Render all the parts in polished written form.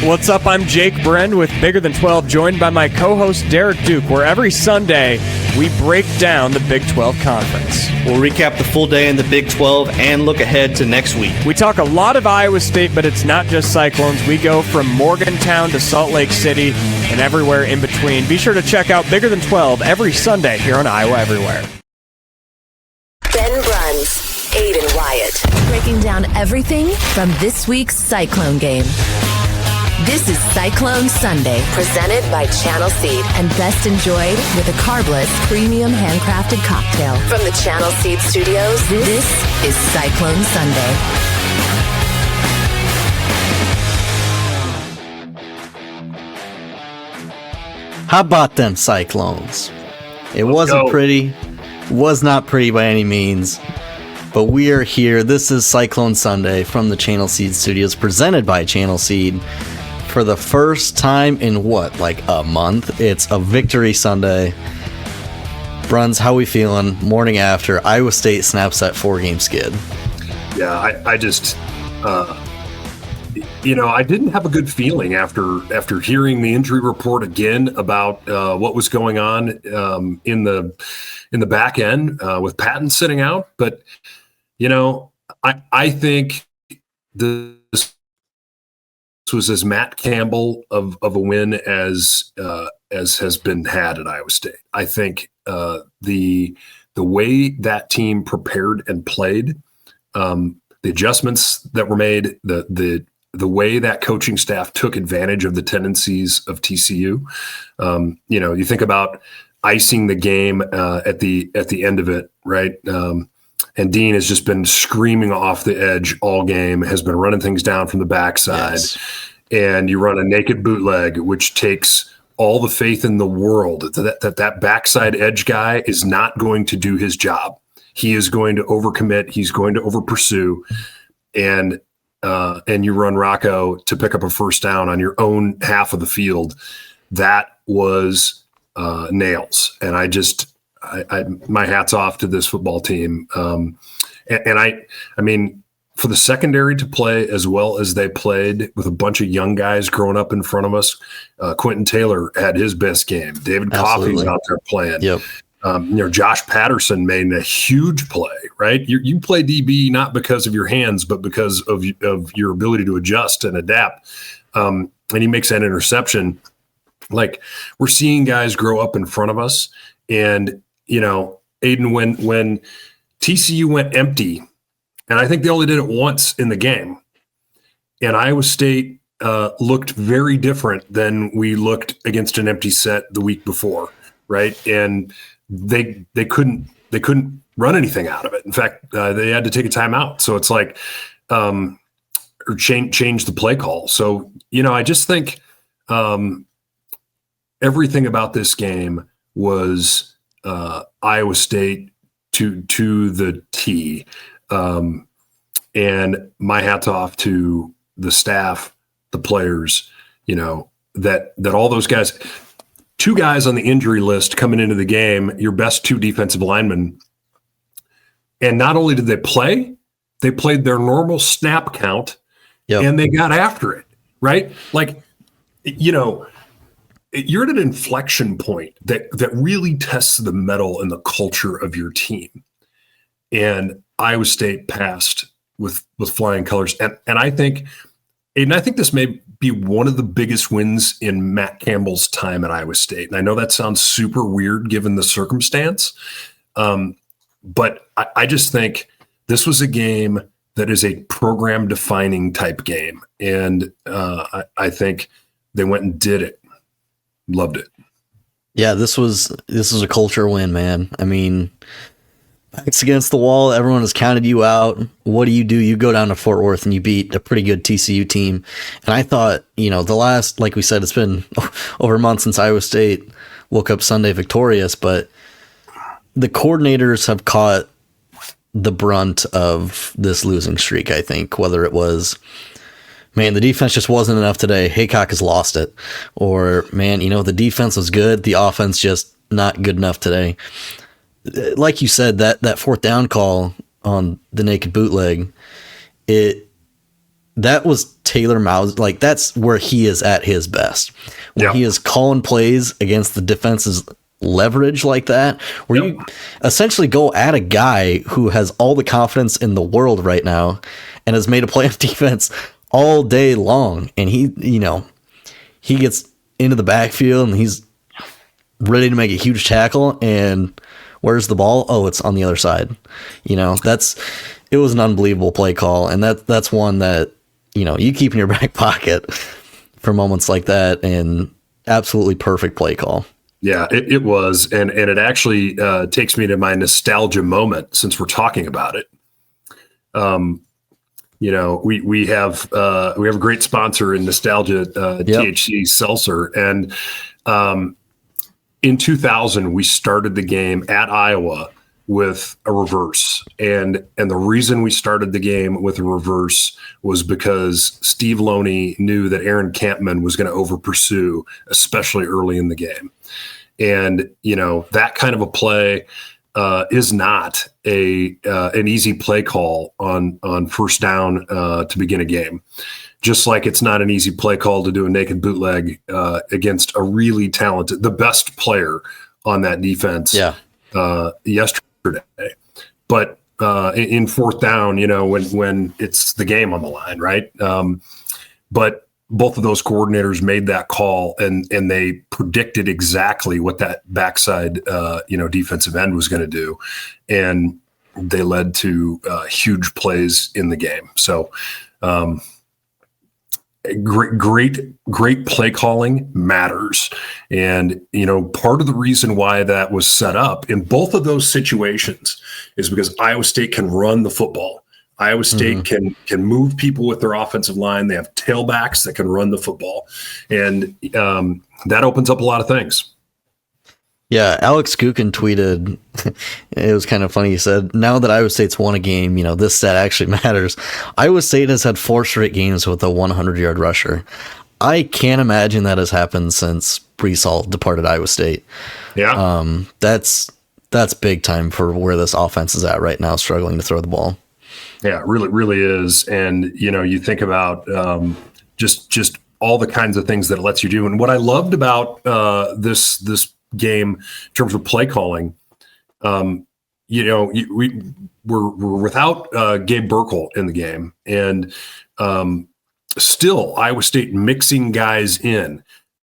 What's up? I'm Jake Bren with Bigger Than 12, joined by my co-host Derek Duke, where every Sunday we break down the Big 12 Conference. We'll recap the full day in the Big 12 and look ahead to next week. We talk a lot of Iowa State, but it's not just Cyclones. We go from Morgantown to Salt Lake City and everywhere in between. Be sure to check out Bigger Than 12 every Sunday here on Iowa Everywhere. Bruns, Aiden Wyatt. Breaking down everything from this week's Cyclone game. This is Cyclone Sunday, Presented by Channel Seed. and best enjoyed with a carbless premium handcrafted cocktail. From the Channel Seed Studios, This is Cyclone Sunday. How about them Cyclones? It wasn't pretty, was not pretty by any means, but we are here. This is Cyclone Sunday from the Channel Seed Studios, presented by Channel Seed. For the first time in like a month, it's a victory Sunday. Bruns, how we feeling? Morning after Iowa State snaps that 4-game skid. Yeah, I just, I didn't have a good feeling after hearing the injury report again about what was going on in the back end with Patton sitting out. But I think this was as Matt Campbell of a win as has been had at Iowa State. I think the way that team prepared and played, the adjustments that were made, the way that coaching staff took advantage of the tendencies of TCU. You think about icing the game at the end of it, right? And Dean has just been screaming off the edge all game, has been running things down from the backside. Yes. And you run a naked bootleg, which takes all the faith in the world that backside edge guy is not going to do his job. He is going to overcommit. He's going to over pursue. And you run Rocco to pick up a first down on your own half of the field. That was nails. And I my hat's off to this football team. I mean, for the secondary to play as well as they played with a bunch of young guys growing up in front of us, Quentin Taylor had his best game. David Coffey's out there playing. Yep. Josh Patterson made a huge play, right? You play DB not because of your hands, but because of your ability to adjust and adapt. And he makes that interception. Like, we're seeing guys grow up in front of us. And, Aiden, when TCU went empty, and I think they only did it once in the game, and Iowa State looked very different than we looked against an empty set the week before, right? And they couldn't run anything out of it. In fact, they had to take a timeout. So it's like, or change the play call. So, I just think everything about this game was Iowa State to the T. And my hat's off to the staff, the players, that all those guys, 2 guys on the injury list coming into the game, your best 2 defensive linemen. And not only did they play, they played their normal snap count. Yep. And they got after it, right? Like, you're at an inflection point that really tests the mettle and the culture of your team. And Iowa State passed with flying colors. And I think this may be one of the biggest wins in Matt Campbell's time at Iowa State. And I know that sounds super weird given the circumstance. But I just think this was a game that is a program defining type game. And I think they went and did it. Loved it. Yeah, this was a culture win, man. I mean, backs against the wall. Everyone has counted you out. What do? You go down to Fort Worth and you beat a pretty good TCU team. And I thought, the last, like we said, it's been over a month since Iowa State woke up Sunday victorious, but the coordinators have caught the brunt of this losing streak, I think, whether it was, man, the defense just wasn't enough today. Haycock has lost it. Or, man, the defense was good. The offense just not good enough today. Like you said, that 4th down call on the naked bootleg, it that was Taylor Mouse. Like, that's where he is at his best. When he is calling plays against the defense's leverage like that, where you essentially go at a guy who has all the confidence in the world right now and has made a play of defense all day long. And he gets into the backfield and he's ready to make a huge tackle. And where's the ball? Oh, it's on the other side. It was an unbelievable play call. And that's one that, you keep in your back pocket for moments like that, and absolutely perfect play call. Yeah, it was. And it actually takes me to my nostalgia moment since we're talking about it. We have a great sponsor in Nostalgia, THC Seltzer. And in 2000, we started the game at Iowa with a reverse. And the reason we started the game with a reverse was because Steve Loney knew that Aaron Campman was going to over pursue, especially early in the game. And, that kind of a play is not an easy play call on first down to begin a game. Just like it's not an easy play call to do a naked bootleg against a really talented, the best player on that defense yesterday. But in fourth down, when it's the game on the line, right? But both of those coordinators made that call, and they predicted exactly what that backside, defensive end was going to do, and they led to huge plays in the game. So, great play calling matters. And, part of the reason why that was set up in both of those situations is because Iowa State can run the football. Iowa State can move people with their offensive line. They have tailbacks that can run the football. And that opens up a lot of things. Yeah, Alex Kukin tweeted, it was kind of funny. He said, now that Iowa State's won a game, this stat actually matters. Iowa State has had 4 straight games with a 100-yard rusher. I can't imagine that has happened since Breece Hall departed Iowa State. Yeah. That's big time for where this offense is at right now, struggling to throw the ball. Yeah, it really, really is. And, you think about just all the kinds of things that it lets you do. And what I loved about this game in terms of play calling, we're without Gabe Burkle in the game, and still Iowa State mixing guys in.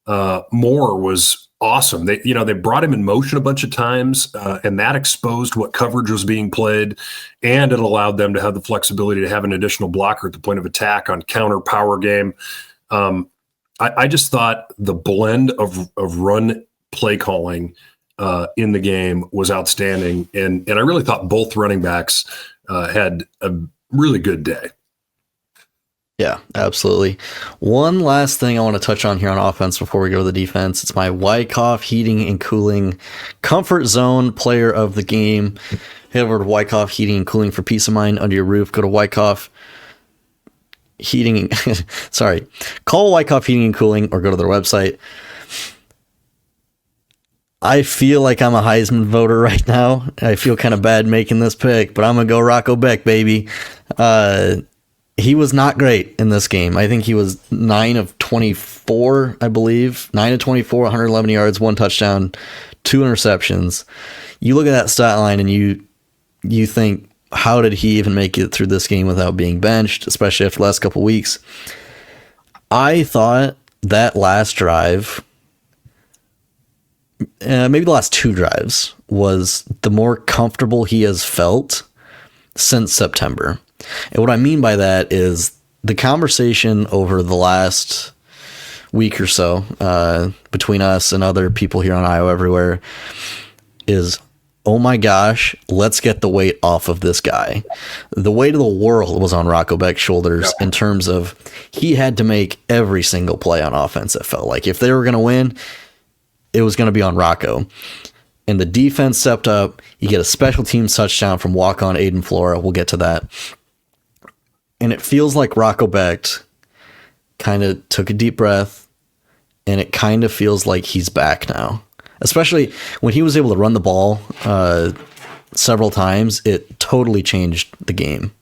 Moore was awesome. They brought him in motion a bunch of times, and that exposed what coverage was being played, and it allowed them to have the flexibility to have an additional blocker at the point of attack on counter power game. I just thought the blend of run play calling in the game was outstanding, and I really thought both running backs had a really good day. Yeah, absolutely. One last thing I want to touch on here on offense before we go to the defense. It's my Wyckoff Heating and Cooling Comfort Zone Player of the Game. Head over to Wyckoff Heating and Cooling for peace of mind under your roof. Go to Wyckoff Heating. Call Wyckoff Heating and Cooling or go to their website. I feel like I'm a Heisman voter right now. I feel kind of bad making this pick, but I'm going to go Rocco Beck, baby. He was not great in this game. I think he was 9 of 24, I believe. 9 of 24, 111 yards, 1 touchdown, 2 interceptions. You look at that stat line and you think, how did he even make it through this game without being benched, especially after the last couple weeks? I thought that last drive, maybe the last 2 drives, was the more comfortable he has felt since September. And what I mean by that is the conversation over the last week or so between us and other people here on Iowa Everywhere is, oh my gosh, let's get the weight off of this guy. The weight of the world was on Rocco Beck's shoulders in terms of he had to make every single play on offense, it felt like. If they were going to win, it was going to be on Rocco. And the defense stepped up. You get a special teams touchdown from walk-on Aiden Flora. We'll get to that. And it feels like Rocco Beck kind of took a deep breath, and it kind of feels like he's back now. Especially when he was able to run the ball several times, it totally changed the game.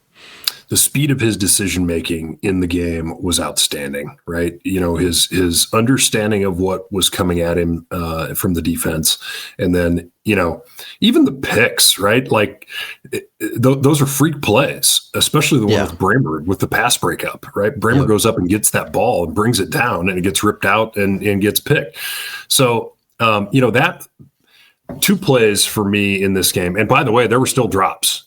the speed of his decision making in the game was outstanding, right? His understanding of what was coming at him from the defense, and then even the picks, right? Like those are freak plays, especially the one with Bramer with the pass breakup, right? Bramer goes up and gets that ball and brings it down, and it gets ripped out and gets picked. So that 2 plays for me in this game. And by the way, there were still drops.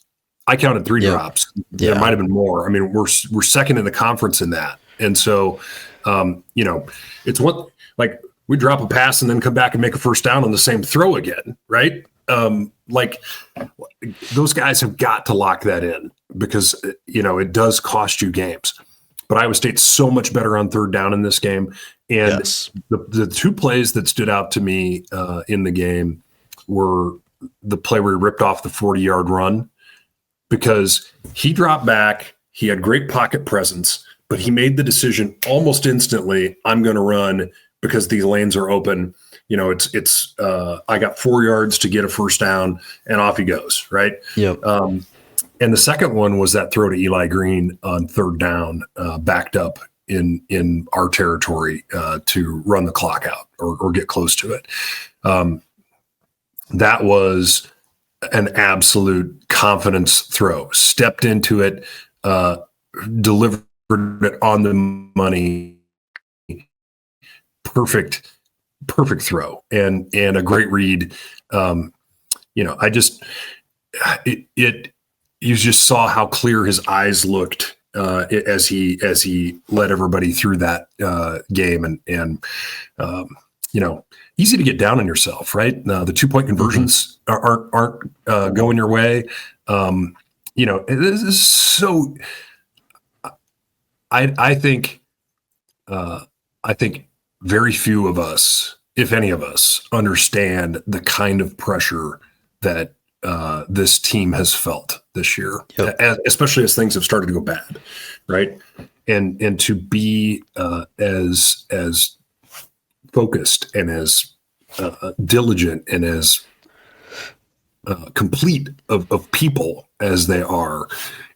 I counted 3 drops. There might have been more. I mean, we're second in the conference in that. And so, it's what, like, we drop a pass and then come back and make a first down on the same throw again, right? Those guys have got to lock that in because, it does cost you games. But Iowa State's so much better on third down in this game. And the 2 plays that stood out to me in the game were the play where he ripped off the 40-yard run, because he dropped back, he had great pocket presence, but he made the decision almost instantly, I'm going to run because these lanes are open. It's I got 4 yards to get a first down, and off he goes, right? Yep. And the second one was that throw to Eli Green on third down, backed up in our territory to run the clock out or get close to it. That was an absolute confidence throw. Stepped into it, delivered it on the money. Perfect throw and a great read. You just saw how clear his eyes looked as he led everybody through that game, and easy to get down on yourself, right? The 2-point conversions aren't going your way. This is so. I think very few of us, if any of us, understand the kind of pressure that this team has felt this year, especially as things have started to go bad, right? And to be as focused and as diligent and as complete of people as they are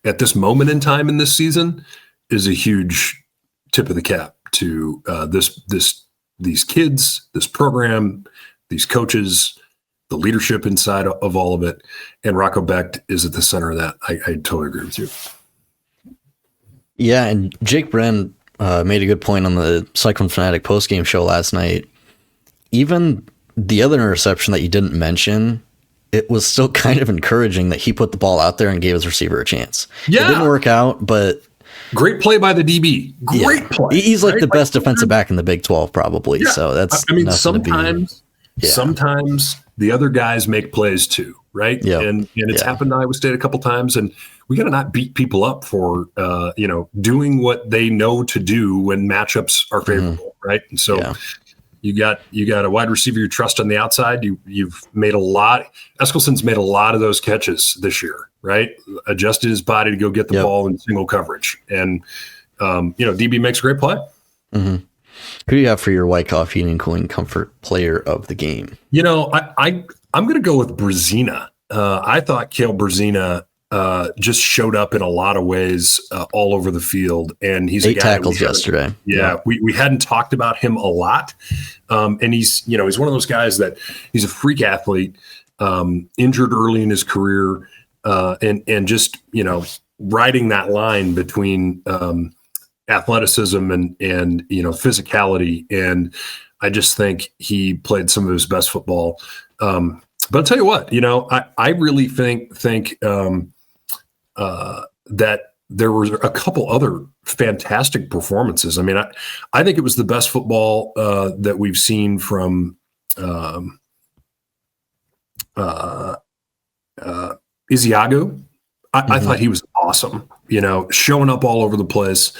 at this moment in time in this season is a huge tip of the cap to these kids, this program, these coaches, the leadership inside of all of it. And Rocco Becht is at the center of that. I totally agree with you. Yeah, and Jake Bren made a good point on the Cyclone Fanatic postgame show last night. Even the other interception that you didn't mention, it was still kind of encouraging that he put the ball out there and gave his receiver a chance. Yeah. It didn't work out, but great play by the DB. Great play. He's like the best defensive back in the Big 12 probably. Yeah. So that's sometimes the other guys make plays too, right? Yeah. And it's happened to Iowa State a couple times, and we got to not beat people up for doing what they know to do when matchups are favorable, right? And so you got a wide receiver you trust on the outside. You've made a lot. Eskilson's made a lot of those catches this year, right? Adjusted his body to go get the ball in single coverage, and DB makes a great play. Mm-hmm. Who do you have for your White Coffee and Cooling Comfort player of the game? I'm going to go with Brzezina. I thought Kale Brzezina just showed up in a lot of ways all over the field, and he's 8 tackles yesterday. We hadn't talked about him a lot, and he's one of those guys that he's a freak athlete, injured early in his career, and just riding that line between athleticism and physicality, and I just think he played some of his best football. But I'll tell you what, I really think that there were a couple other fantastic performances. I mean, I think it was the best football that we've seen from Isiagu. I thought he was awesome, showing up all over the place.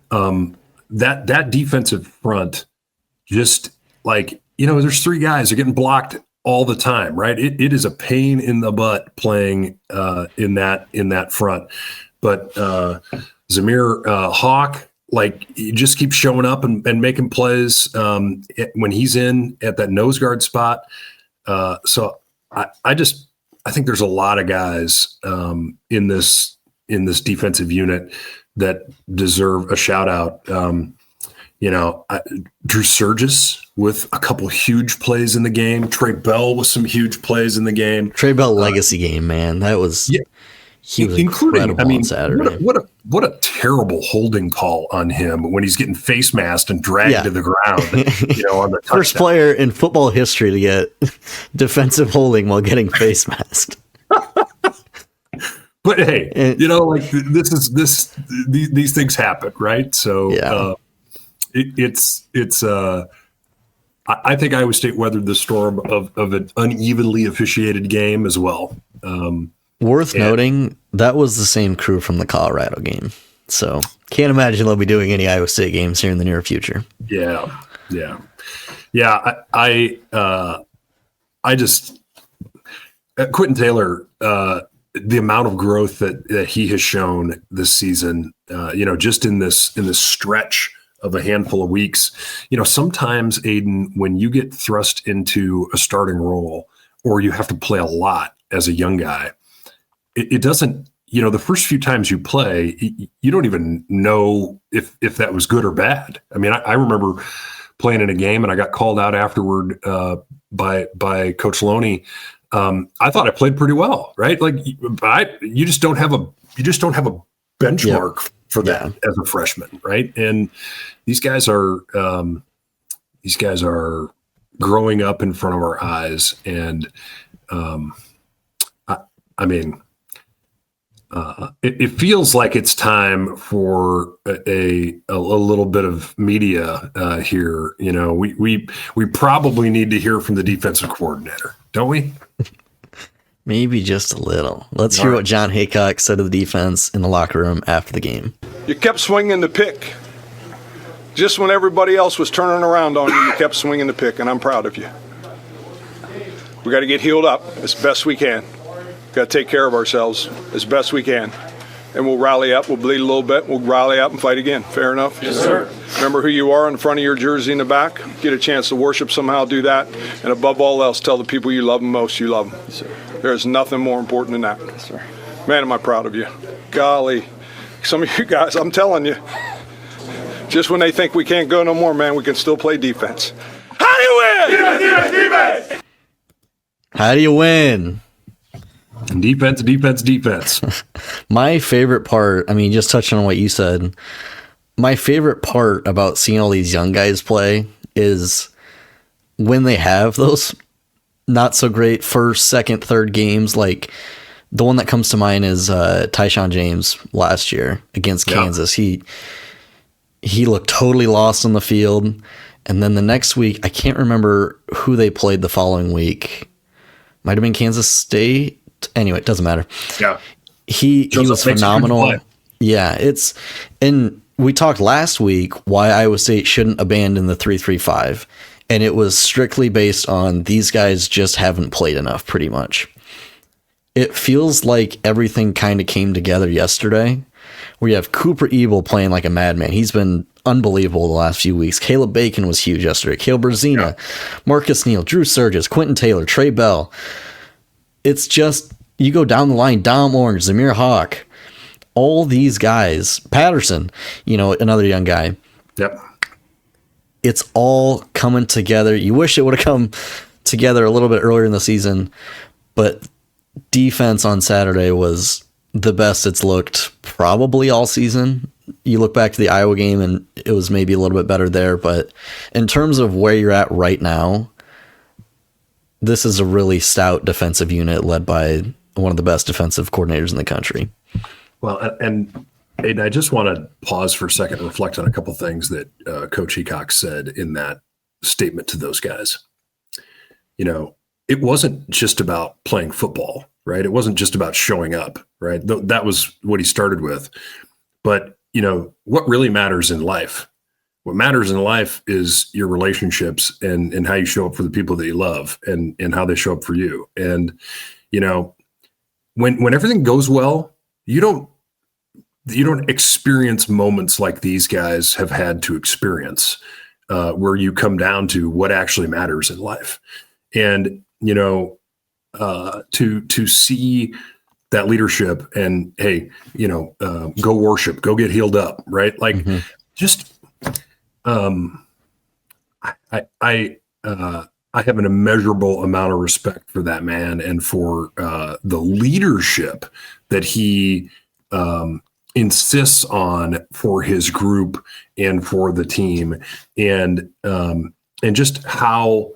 That defensive front, just like, there's 3 guys are getting blocked all the time, right? It is a pain in the butt playing in that front. But Zamir Hawk, he just keeps showing up and making plays when he's in at that nose guard spot. So I think there's a lot of guys in this in this defensive unit that deserve a shout out. Drew Surgis with a couple huge plays in the game. Trey Bell with some huge plays in the game. Trey Bell legacy game, man. That was he was incredible on Saturday. What a terrible holding call on him when he's getting face masked and dragged to the ground. On the first player in football history to get defensive holding while getting face masked. But hey, these things happen, right? So I think Iowa State weathered the storm of an unevenly officiated game as well. Worth noting, that was the same crew from the Colorado game. So can't imagine they'll be doing any Iowa State games here in the near future. Yeah. I just Quentin Taylor, the amount of growth that he has shown this season, just in this stretch of a handful of weeks, sometimes, Aiden, when you get thrust into a starting role or you have to play a lot as a young guy, it doesn't, the first few times you play, you don't even know if that was good or bad. I mean, I remember playing in a game and I got called out afterward by Coach Loney. I thought I played pretty well, right? Like, you just don't have a benchmark for that as a freshman, right? And these guys are growing up in front of our eyes, and it feels like it's time for a little bit of media here. We probably need to hear from the defensive coordinator, don't we? Maybe just a little. Let's hear what John Haycock said to the defense in the locker room after the game. You kept swinging the pick. Just when everybody else was turning around on you, you kept swinging the pick, and I'm proud of you. We got to get healed up as best we can. Got to take care of ourselves as best we can. And we'll rally up. We'll bleed a little bit. We'll rally up and fight again. Fair enough? Yes, sir. Remember who you are in front of your jersey in the back. Get a chance to worship somehow, do that. And above all else, tell the people you love them most you love them. Yes, sir. There's nothing more important than that. Yes, sir. Man, am I proud of you. Golly. Some of you guys, I'm telling you, just when they think we can't go no more, man, we can still play defense. How do you win? Defense! How do you win? Defense. My favorite part, just touching on what you said, my favorite part about seeing all these young guys play is when they have those not so great first, second, third games. Like the one that comes to mind is Tyshawn James last year against Kansas. He looked totally lost on the field. And then the next week, I can't remember who they played the following week. Might have been Kansas State. Anyway, it doesn't matter. Yeah. He was phenomenal. Yeah, and we talked last week why Iowa State shouldn't abandon the 3-3-5, and it was strictly based on these guys just haven't played enough, pretty much. It feels like everything kind of came together yesterday. We have Cooper Ebel playing like a madman. He's been unbelievable the last few weeks. Caleb Bacon was huge yesterday. Caleb Berzina, Marcus Neal, Drew Surgis, Quentin Taylor, Trey Bell. It's just, you go down the line, Dom Orange, Zamir Hawk, all these guys, Patterson, another young guy. Yep. It's all coming together. You wish it would have come together a little bit earlier in the season, but defense on Saturday was the best it's looked probably all season. You look back to the Iowa game and it was maybe a little bit better there, but in terms of where you're at right now, this is a really stout defensive unit led by one of the best defensive coordinators in the country. Well, and Aiden, I just want to pause for a second and reflect on a couple things that Coach Heacock said in that statement to those guys. It wasn't just about playing football, right? It wasn't just about showing up, right? That was what he started with. But, what really matters in life? What matters in life is your relationships and how you show up for the people that you love and how they show up for you. And, when everything goes well, you don't experience moments like these guys have had to experience, where you come down to what actually matters in life. And, to see that leadership and, hey, go worship, go get healed up. Right. Like just, I have an immeasurable amount of respect for that man and for the leadership that he insists on for his group and for the team, and just how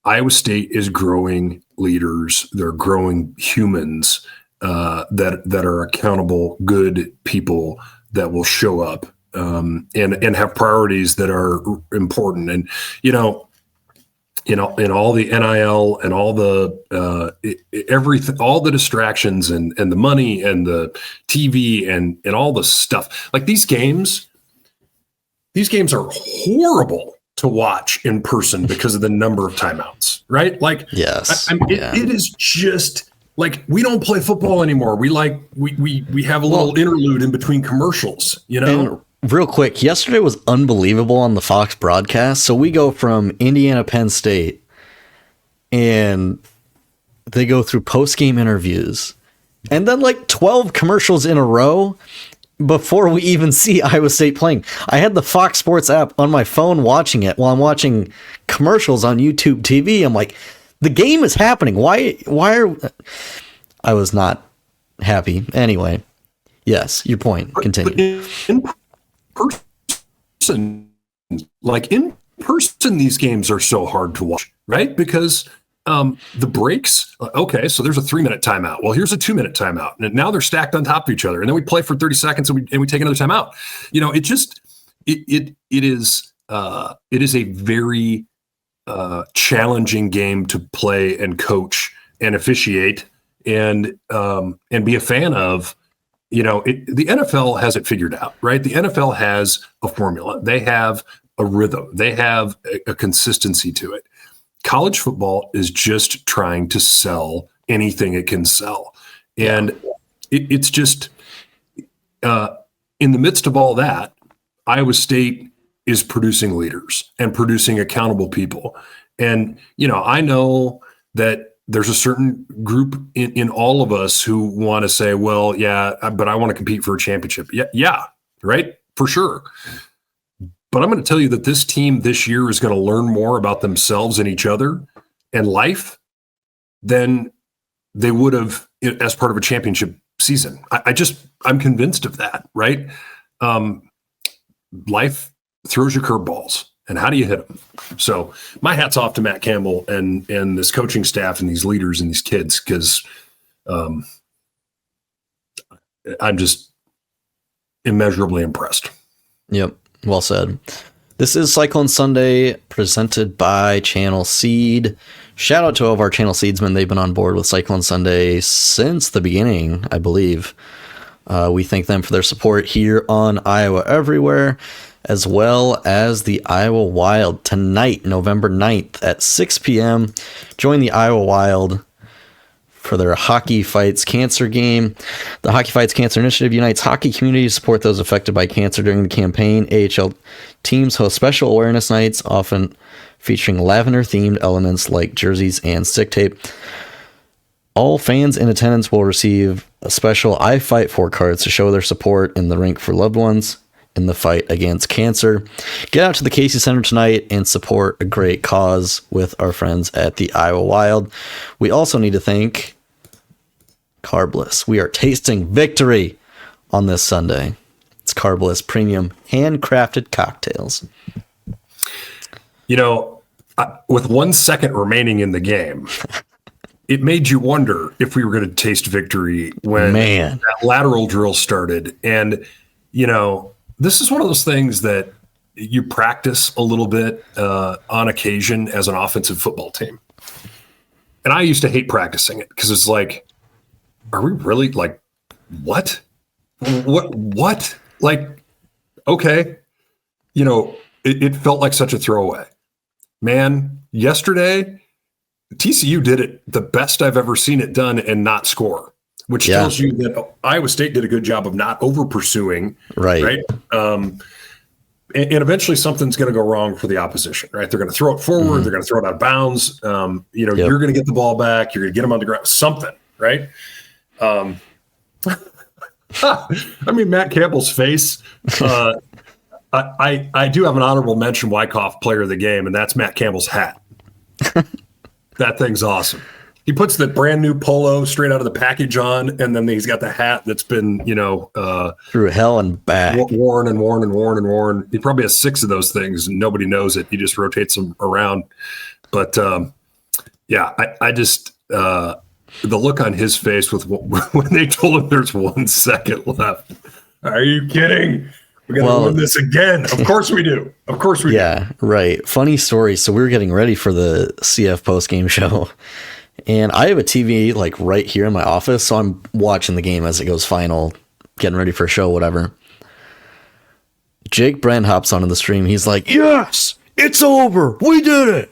Iowa State is growing leaders. They're growing humans that are accountable, good people that will show up. And have priorities that are important, and in all the NIL and all the everything, all the distractions and the money and the TV and all the stuff. Like these games are horrible to watch in person because of the number of timeouts, right? Like, yes, it is just. Like we don't play football anymore. We have a little interlude in between commercials, And real quick, yesterday was unbelievable on the Fox broadcast. So we go from Indiana, Penn State, and they go through post-game interviews, and then like 12 commercials in a row before we even see Iowa State playing. I had the Fox Sports app on my phone watching it while I'm watching commercials on YouTube TV. I'm like, the game is happening. Why are... I was not happy. Anyway, yes, your point. Continue. But in person, these games are so hard to watch, right? Because the breaks, okay, so there's a 3-minute timeout. Well, here's a 2-minute timeout. And now they're stacked on top of each other. And then we play for 30 seconds and we take another timeout. It is a very challenging game to play and coach and officiate and be a fan of. The NFL has it figured out, right? The NFL has a formula. They have a rhythm. They have a consistency to it. College football is just trying to sell anything it can sell. And it's just, in the midst of all that, Iowa State is producing leaders and producing accountable people. And, I know that there's a certain group in all of us who want to say, well, yeah, but I want to compete for a championship. Yeah, right? For sure. But I'm going to tell you that this team this year is going to learn more about themselves and each other and life than they would have as part of a championship season. I'm convinced of that, right? Life throws you curveballs. And how do you hit them? So my hat's off to Matt Campbell and this coaching staff and these leaders and these kids, because I'm just immeasurably impressed. Yep. Well said. This is Cyclone Sunday presented by Channel Seed. Shout out to all of our Channel Seedsmen. They've been on board with Cyclone Sunday since the beginning, I believe. We thank them for their support here on Iowa Everywhere, as well as the Iowa Wild tonight, November 9th at 6 p.m. Join the Iowa Wild for their Hockey Fights Cancer game. The Hockey Fights Cancer Initiative unites hockey community to support those affected by cancer during the campaign. AHL teams host special awareness nights, often featuring lavender-themed elements like jerseys and stick tape. All fans in attendance will receive a special I Fight For cards to show their support in the rink for loved ones in the fight against cancer. Get out to the Casey Center tonight and support a great cause with our friends at the Iowa Wild. We also need to thank Carbless. We are tasting victory on this Sunday. It's Carbless premium handcrafted cocktails. With 1 second remaining in the game, it made you wonder if we were going to taste victory when that lateral drill started. And, this is one of those things that you practice a little bit on occasion as an offensive football team. And I used to hate practicing it because it's like, are we really like, what? What? Like, okay. It felt like such a throwaway. Man, yesterday, TCU did it the best I've ever seen it done and not score. Which tells you that Iowa State did a good job of not over pursuing. Right. And eventually something's going to go wrong for the opposition, right? They're going to throw it forward. They're going to throw it out of bounds. You're going to get the ball back. You're going to get them on the ground. Something, right? I mean, Matt Campbell's face. I do have an honorable mention Wyckoff player of the game, and that's Matt Campbell's hat. That thing's awesome. He puts the brand new polo straight out of the package on, and then he's got the hat that's been, through hell and back, worn and worn and worn and worn. He probably has 6 of those things, and nobody knows it. He just rotates them around. But I just the look on his face with when they told him there's 1 second left. Are you kidding? We're going to win this again. Of course we do. Of course we do. Yeah, right. Funny story. So we were getting ready for the CF post-game show, and I have a TV like right here in my office, so I'm watching the game as it goes final, getting ready for a show, whatever. Jake Brent hops onto the stream. He's like, yes, it's over. We did it.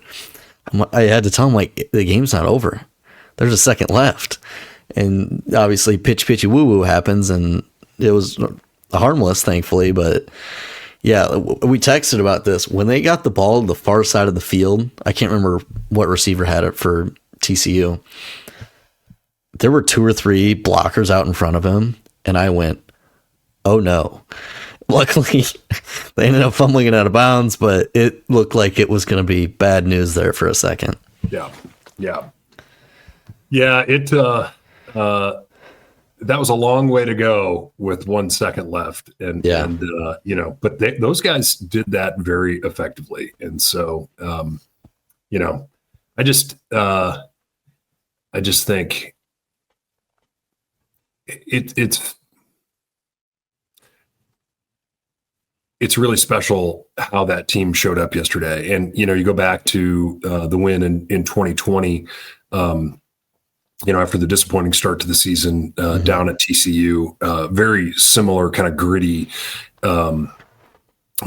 I had to tell him, like, the game's not over. There's a second left. And obviously pitchy woo-woo happens, and it was harmless, thankfully, but yeah, we texted about this. When they got the ball to the far side of the field, I can't remember what receiver had it for TCU. There were 2 or 3 blockers out in front of him, and I went, oh no. Luckily, they ended up fumbling it out of bounds, but it looked like it was going to be bad news there for a second. Yeah. It that was a long way to go with 1 second left, and but those guys did that very effectively, and so I just think it's really special how that team showed up yesterday, and you go back to the win in 2020. After the disappointing start to the season down at TCU, very similar kind of gritty,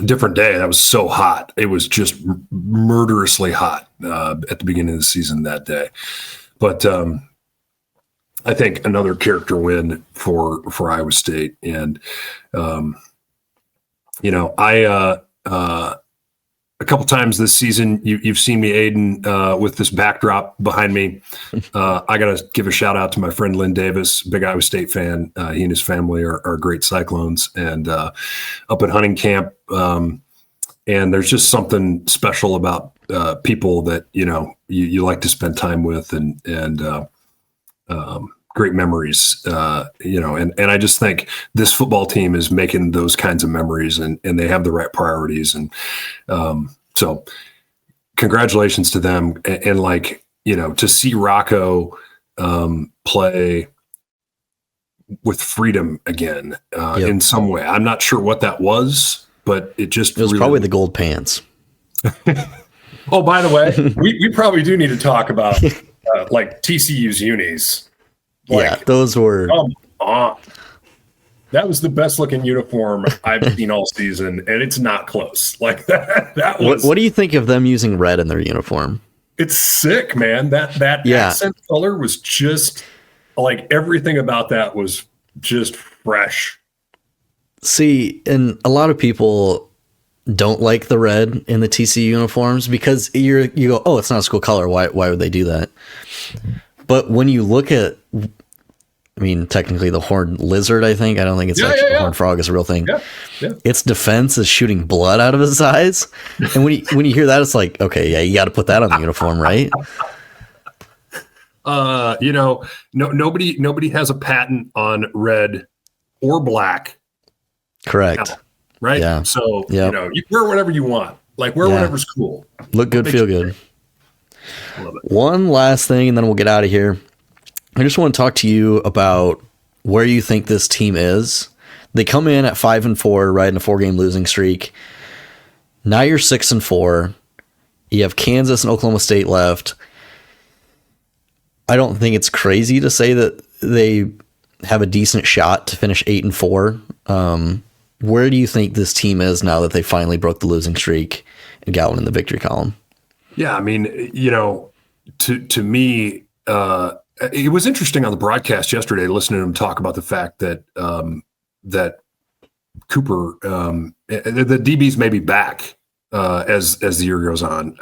different day. That was so hot. It was just murderously hot at the beginning of the season that day. But I think another character win for Iowa State. And, a couple times this season, you've seen me, Aiden, with this backdrop behind me. I got to give a shout out to my friend Lynn Davis, big Iowa State fan. He and his family are great Cyclones, and up at hunting camp. And there's just something special about people that you like to spend time with, and great memories. And I just think this football team is making those kinds of memories, and they have the right priorities, and so congratulations to them. And to see Rocco play with freedom again in some way. I'm not sure what that was, but it was really probably the gold pants. Oh, by the way, we probably do need to talk about TCU's unis. Those were. Come on. That was the best looking uniform I've seen all season, and it's not close. Like that was. What do you think of them using red in their uniform? It's sick, man. That accent color was just everything about that was just fresh. See, and a lot of people don't like the red in the TCU uniforms because you go, oh, it's not a school color. Why would they do that? But when you look at, technically the horned lizard, I don't think it's actually the horned frog is a real thing. Yeah. Its defense is shooting blood out of his eyes. And when you hear that, it's like, okay, yeah, you got to put that on the uniform, right? Nobody has a patent on red or black. Correct. Now, right. Yeah. So, you wear whatever you want, whatever's cool. Look good, feel good. Love it. One last thing, and then we'll get out of here. I just want to talk to you about where you think this team is. They come in at 5-4, riding a 4-game losing streak. Now you're 6-4. You have Kansas and Oklahoma State left. I don't think it's crazy to say that they have a decent shot to finish 8-4. Where do you think this team is now that they finally broke the losing streak and got one in the victory column? Yeah, to me, it was interesting on the broadcast yesterday listening to him talk about the fact that that Cooper, the DBs may be back as the year goes on,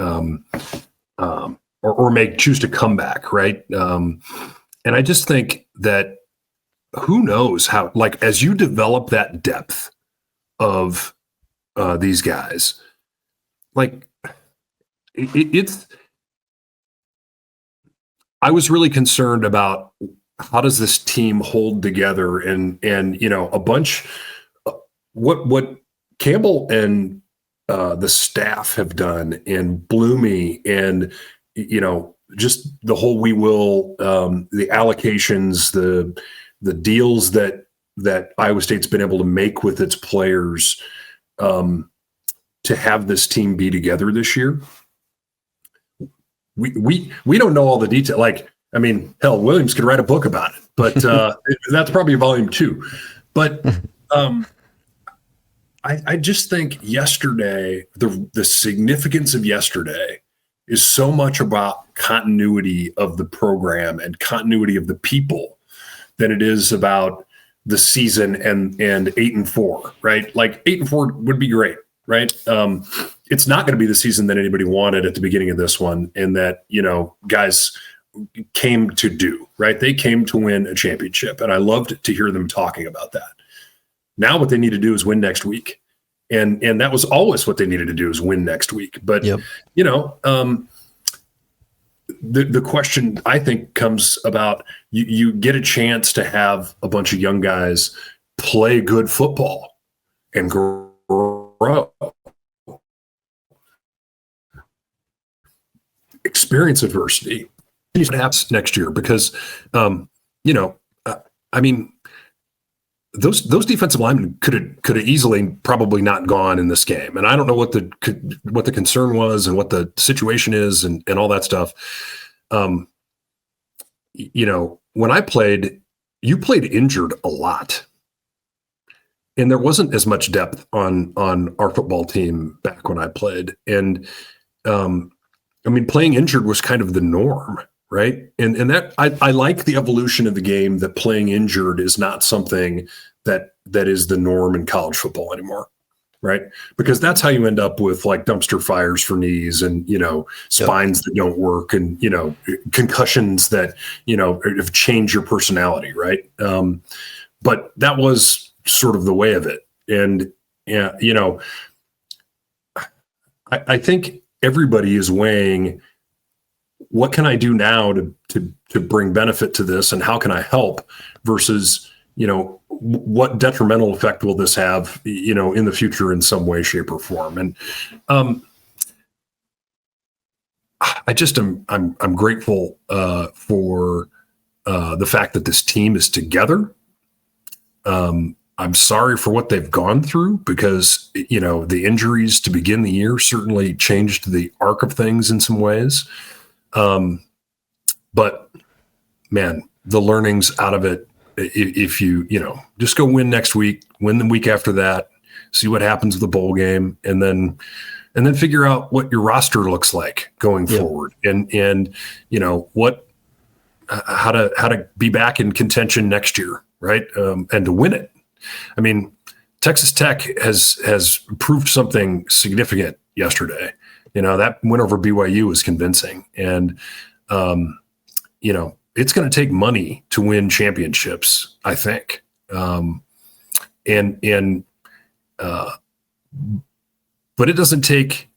or may choose to come back, right? And I just think that who knows how, like, as you develop that depth of these guys, like it's, I was really concerned about how does this team hold together, and a bunch, what Campbell and the staff have done, and Bloomy, and just the whole we will, the allocations, the deals that Iowa State's been able to make with its players, to have this team be together this year. We don't know all the detail. Like, I mean, hell, Williams could write a book about it, but that's probably volume 2. But I just think yesterday, the significance of yesterday is so much about continuity of the program and continuity of the people than it is about the season and 8-4, right? Like 8-4 would be great, right? It's not going to be the season that anybody wanted at the beginning of this one, and that, guys came to do, right? They came to win a championship, and I loved to hear them talking about that. Now what they need to do is win next week. And that was always what they needed to do, is win next week. But, Yep. The question, I think, comes about you get a chance to have a bunch of young guys play good football and grow. Experience adversity. What happens next year? Because, I mean, those defensive linemen could have easily probably not gone in this game, and I don't know what the concern was and what the situation is and all that stuff. When I played, you played injured a lot, and there wasn't as much depth on our football team back when I played, and I mean, playing injured was kind of the norm. Right. And that I like the evolution of the game, that playing injured is not something that is the norm in college football anymore. Right. Because that's how you end up with like dumpster fires for knees and, spines that don't work, and, concussions that, have changed your personality. Right. But that was sort of the way of it. And, I think everybody is weighing, what can I do now to bring benefit to this, and how can I help, versus, what detrimental effect will this have, in the future in some way, shape, or form. And I just I'm grateful for the fact that this team is together. I'm sorry for what they've gone through, because, the injuries to begin the year certainly changed the arc of things in some ways. But man, the learnings out of it, if you just go win next week, win the week after that, see what happens with the bowl game, and then figure out what your roster looks like going forward, and what, how to be back in contention next year. Right. And to win it. I mean, Texas Tech has proved something significant yesterday. That win over BYU was convincing, and it's going to take money to win championships, I think. But it doesn't take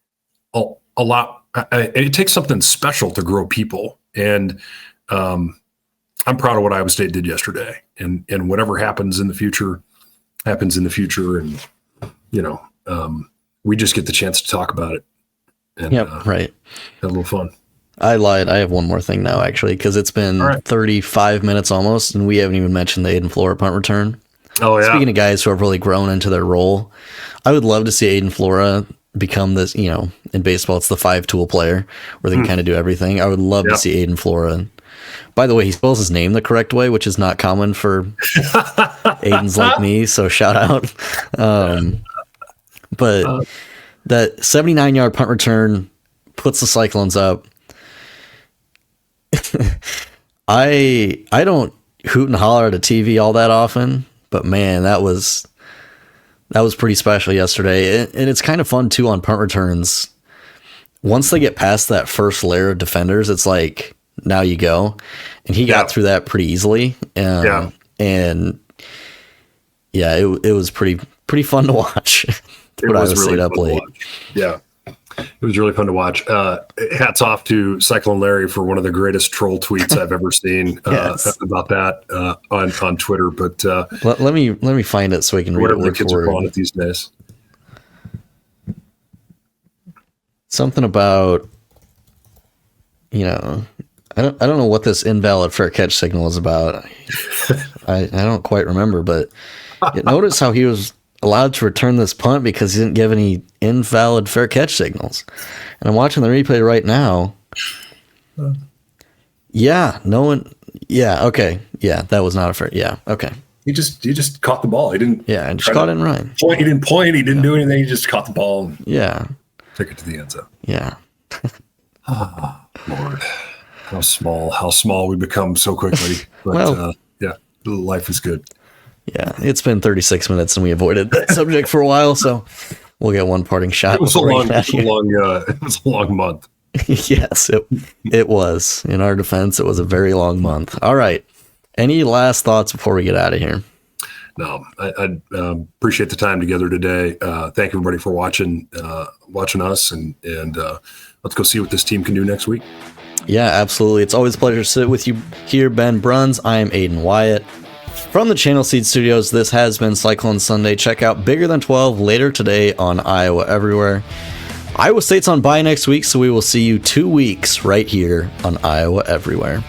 a lot. It takes something special to grow people, and I'm proud of what Iowa State did yesterday. And whatever happens in the future, happens in the future, and we just get the chance to talk about it. And, right. Have a little fun. I lied. I have one more thing now, actually, because it's been 35 minutes almost, and we haven't even mentioned the Aiden Flora punt return. Oh, yeah. Speaking of guys who have really grown into their role, I would love to see Aiden Flora become this, in baseball, it's the 5-tool player where they can kind of do everything. I would love to see Aiden Flora. By the way, he spells his name the correct way, which is not common for Aidens like me, so shout out. But that 79-yard punt return puts the Cyclones up. I don't hoot and holler at a TV all that often, but man, that was pretty special yesterday. And it's kind of fun too on punt returns. Once they get past that first layer of defenders, it's like now you go. And he got through that pretty easily. And yeah, it was pretty fun to watch. It was really fun to watch. Yeah. It was really fun to watch. Hats off to Cyclone Larry for one of the greatest troll tweets I've ever seen about that on Twitter. But let me find it so we can read it. Whatever the kids are calling it these days. Something about, I don't know what this invalid fair catch signal is about. I don't quite remember, but notice how he was allowed to return this punt because he didn't give any invalid fair catch signals. And I'm watching the replay right now. Yeah, no one. Yeah, okay. Yeah, that was not a fair. Yeah, okay. He just caught the ball. He didn't. Yeah, and just caught it in right. He didn't point. He didn't do anything. He just caught the ball. And took it to the end zone. Yeah. Lord, how small we become so quickly. But life is good. Yeah, it's been 36 minutes and we avoided that subject for a while, so we'll get one parting shot. It was a long month. Yes, it was. In our defense, it was a very long month. All right. Any last thoughts before we get out of here? No, I appreciate the time together today. Thank everybody for watching us, and let's go see what this team can do next week. Yeah, absolutely. It's always a pleasure to sit with you here, Ben Bruns. I'm Aiden Wyatt. From the Channel Seed Studios, this has been Cyclone Sunday. Check out Bigger Than 12 later today on Iowa Everywhere. Iowa State's on bye next week, so we will see you 2 weeks right here on Iowa Everywhere.